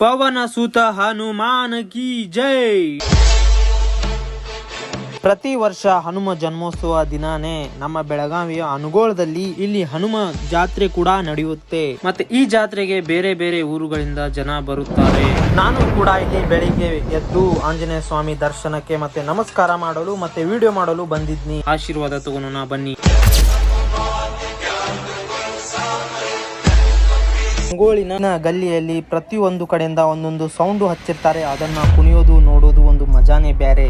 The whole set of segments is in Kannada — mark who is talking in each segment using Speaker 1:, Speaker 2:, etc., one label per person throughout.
Speaker 1: ಪವನ ಸುತ ಹನುಮಾನ್ ಕಿ ಜೈ. ಪ್ರತಿ ವರ್ಷ ಹನುಮ ಜನ್ಮೋತ್ಸವ ದಿನಾನೇ ನಮ್ಮ ಬೆಳಗಾವಿಯ ಅನುಗೋಳದಲ್ಲಿ ಇಲ್ಲಿ ಹನುಮ ಜಾತ್ರೆ ಕೂಡ ನಡೆಯುತ್ತೆ. ಮತ್ತೆ ಈ ಜಾತ್ರೆಗೆ ಬೇರೆ ಬೇರೆ ಊರುಗಳಿಂದ ಜನ ಬರುತ್ತಾರೆ. ನಾನು ಕೂಡ ಇಲ್ಲಿ ಬೆಳಿಗ್ಗೆ ಎದ್ದು ಆಂಜನೇಯ ಸ್ವಾಮಿ ದರ್ಶನಕ್ಕೆ ಮತ್ತೆ ನಮಸ್ಕಾರ ಮಾಡಲು ಮತ್ತೆ ವಿಡಿಯೋ ಮಾಡಲು ಬಂದಿದ್ನಿ. ಆಶೀರ್ವಾದ ತಗೋಣ ಬನ್ನಿ. ಅಂಗೋಳಿನ ಗಲ್ಲಿಯಲ್ಲಿ ಪ್ರತಿಯೊಂದು ಕಡೆಯಿಂದ ಒಂದೊಂದು ಸೌಂಡ್ ಹಚ್ಚಿರ್ತಾರೆ. ಅದನ್ನ ಕುಣಿಯೋದು ನೋಡೋದು ಒಂದು ಮಜಾನೇ ಬ್ಯಾರೆ.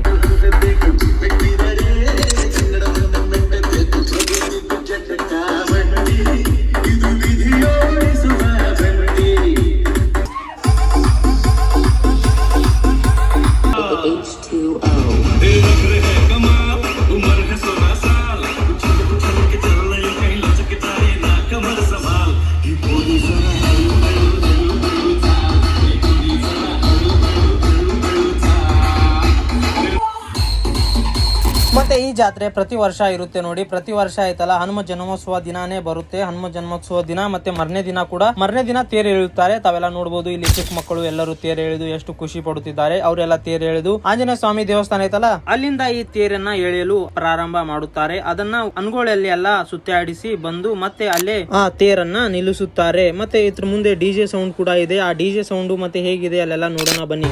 Speaker 1: ಮತ್ತೆ ಈ ಜಾತ್ರೆ ಪ್ರತಿ ವರ್ಷ ಇರುತ್ತೆ ನೋಡಿ. ಪ್ರತಿ ವರ್ಷ ಆಯ್ತಲ್ಲ ಹನುಮ ಜನ್ಮೋತ್ಸವ ದಿನಾನೇ ಬರುತ್ತೆ. ಹನುಮ ಜನ್ಮೋತ್ಸವ ದಿನ ಮತ್ತೆ ಮರನೇ ದಿನ ತೇರು ಎಳೆಯುತ್ತಾರೆ. ತಾವೆಲ್ಲ ನೋಡಬಹುದು ಇಲ್ಲಿ ಚಿಕ್ಕ ಮಕ್ಕಳು ಎಲ್ಲರೂ ತೇರು ಎಳೆದು ಎಷ್ಟು ಖುಷಿ ಪಡುತ್ತಿದ್ದಾರೆ. ಅವರೆಲ್ಲ ತೇರು ಎಳೆದು ಆಂಜನೇಯ ಸ್ವಾಮಿ ದೇವಸ್ಥಾನ ಐತಲ್ಲ ಅಲ್ಲಿಂದ ಈ ತೇರನ್ನ ಎಳೆಯಲು ಪ್ರಾರಂಭ ಮಾಡುತ್ತಾರೆ. ಅದನ್ನ ಅನ್ಗೋಳಲ್ಲಿ ಎಲ್ಲ ಸುತ್ತಾಡಿಸಿ ಬಂದು ಮತ್ತೆ ಅಲ್ಲೇ ಆ ತೇರನ್ನ ನಿಲ್ಲಿಸುತ್ತಾರೆ. ಮತ್ತೆ ಇದ್ರ ಮುಂದೆ ಡಿಜೆ ಸೌಂಡ್ ಕೂಡ ಇದೆ. ಆ ಡಿಜೆ ಸೌಂಡ್ ಮತ್ತೆ ಹೇಗಿದೆ ಅಲ್ಲೆಲ್ಲ ನೋಡೋಣ ಬನ್ನಿ.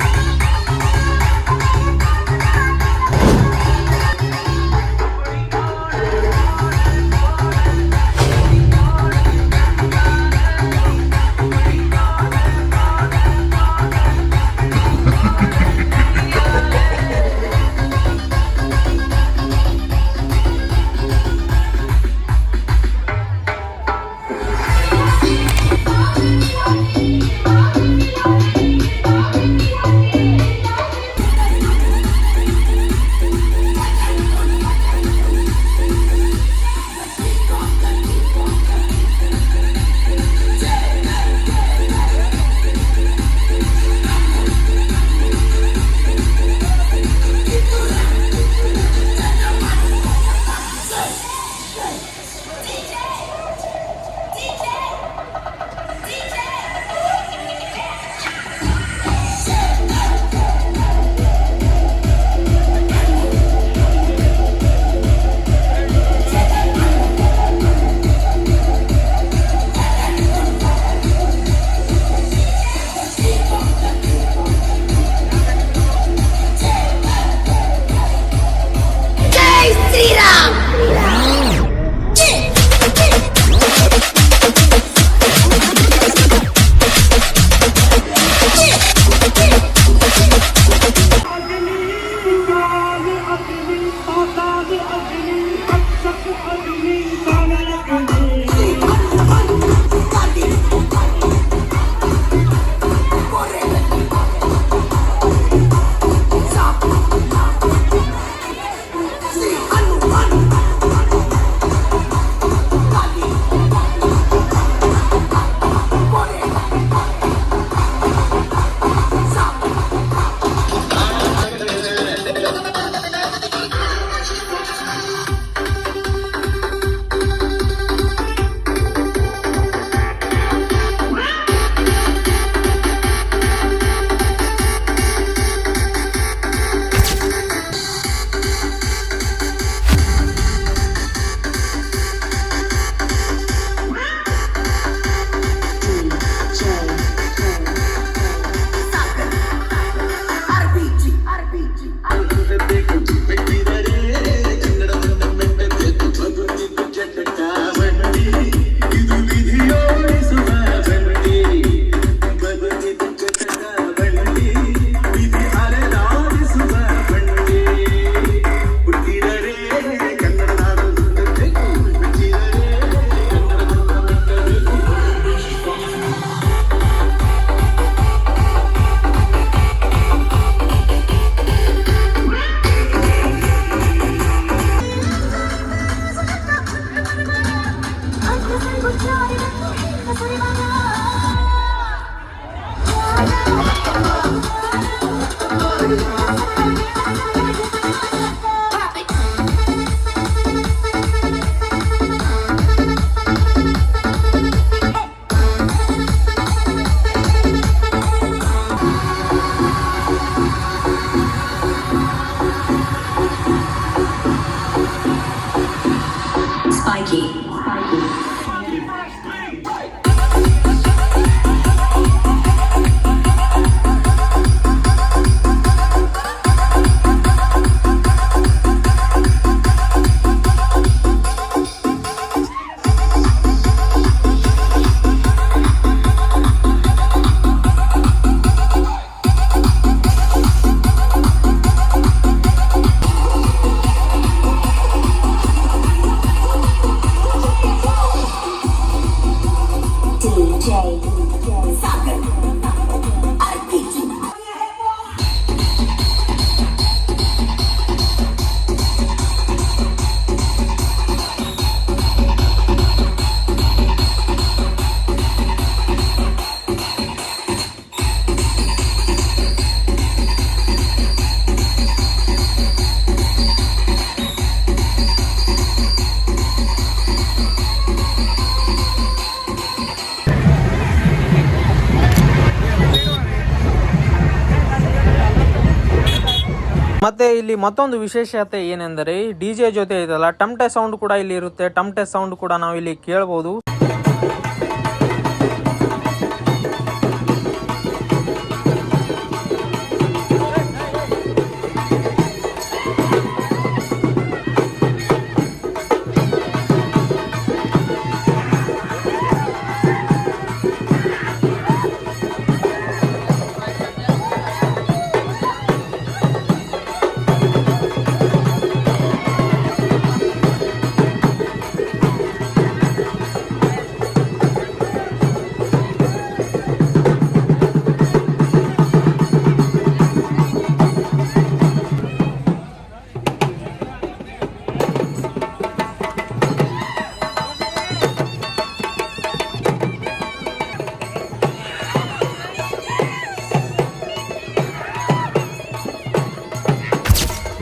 Speaker 1: ಮತ್ತೆ ಇಲ್ಲಿ ಮತ್ತೊಂದು ವಿಶೇಷತೆ ಏನೆಂದರೆ ಡಿಜೆ ಜೊತೆ ಇದಲ್ಲ ಟಮಟೆ ಸೌಂಡ್ ಕೂಡ ಇಲ್ಲಿ ಇರುತ್ತೆ. ಟಮಟೆ ಸೌಂಡ್ ಕೂಡ ನಾವು ಇಲ್ಲಿ ಕೇಳಬಹುದು.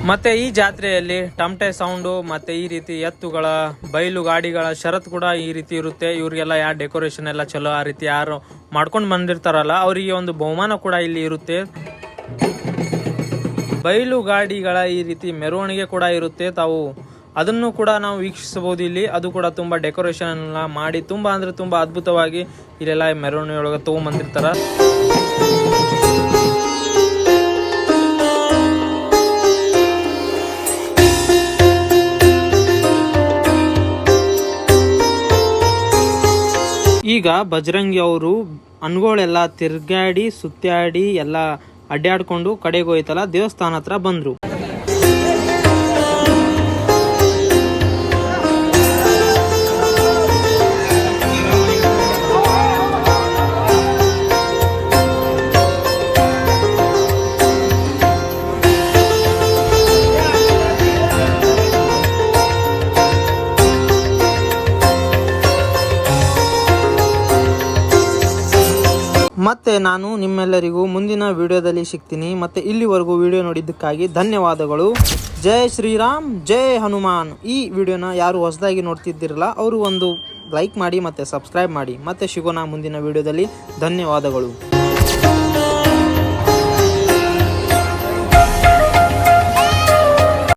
Speaker 1: ಮತ್ತೆ ಈ ಜಾತ್ರೆಯಲ್ಲಿ ಟಮಟೆ ಸೌಂಡು ಮತ್ತೆ ಈ ರೀತಿ ಎತ್ತುಗಳ ಬೈಲು ಗಾಡಿಗಳ ಷರತ್ ಕೂಡ ಈ ರೀತಿ ಇರುತ್ತೆ. ಇವ್ರಿಗೆಲ್ಲ ಯಾರು ಡೆಕೋರೇಷನ್ ಎಲ್ಲ ಚಲೋ ಆ ರೀತಿ ಯಾರು ಮಾಡ್ಕೊಂಡು ಬಂದಿರ್ತಾರಲ್ಲ ಅವರಿಗೆ ಒಂದು ಬಹುಮಾನ ಕೂಡ ಇಲ್ಲಿ ಇರುತ್ತೆ. ಬೈಲು ಗಾಡಿಗಳ ಈ ರೀತಿ ಮೆರವಣಿಗೆ ಕೂಡ ಇರುತ್ತೆ. ತಾವು ಅದನ್ನು ಕೂಡ ನಾವು ವೀಕ್ಷಿಸಬಹುದು ಇಲ್ಲಿ. ಅದು ಕೂಡ ತುಂಬಾ ಡೆಕೋರೇಷನ್ ಎಲ್ಲ ಮಾಡಿ ತುಂಬಾ ಅಂದ್ರೆ ತುಂಬಾ ಅದ್ಭುತವಾಗಿ ಇಲ್ಲೆಲ್ಲ ಮೆರವಣಿಗೆ ಒಳಗೆ ತಗೊಂಡ್ಬಂದಿರ್ತಾರ. ಈಗ ಬಜರಂಗಿ ಅವರು ಅನ್ಗೋಳೆಲ್ಲ ತಿರ್ಗಾಡಿ ಸುತ್ತಾಡಿ ಎಲ್ಲ ಅಡ್ಡಾಡ್ಕೊಂಡು ಕಡೆಗೆ ಹೋಯ್ತಲ್ಲ ದೇವಸ್ಥಾನ ಹತ್ರ ಬಂದ್ರು. ಮತ್ತೆ ನಾನು ನಿಮ್ಮೆಲ್ಲರಿಗೂ ಮುಂದಿನ ವಿಡಿಯೋದಲ್ಲಿ ಸಿಗ್ತೀನಿ. ಮತ್ತೆ ಇಲ್ಲಿವರೆಗೂ ವಿಡಿಯೋ ನೋಡಿದ್ದಕ್ಕಾಗಿ ಧನ್ಯವಾದಗಳು. ಜೈ ಶ್ರೀರಾಮ್, ಜೈ ಹನುಮಾನ್. ಈ ವಿಡಿಯೋನ ಯಾರು ಹೊಸದಾಗಿ ನೋಡ್ತಿದ್ದಿರಲ್ಲ ಅವರು ಒಂದು ಲೈಕ್ ಮಾಡಿ ಮತ್ತೆ ಸಬ್ಸ್ಕ್ರೈಬ್ ಮಾಡಿ. ಮತ್ತೆ ಸಿಗೋಣ ಮುಂದಿನ ವಿಡಿಯೋದಲ್ಲಿ. ಧನ್ಯವಾದಗಳು.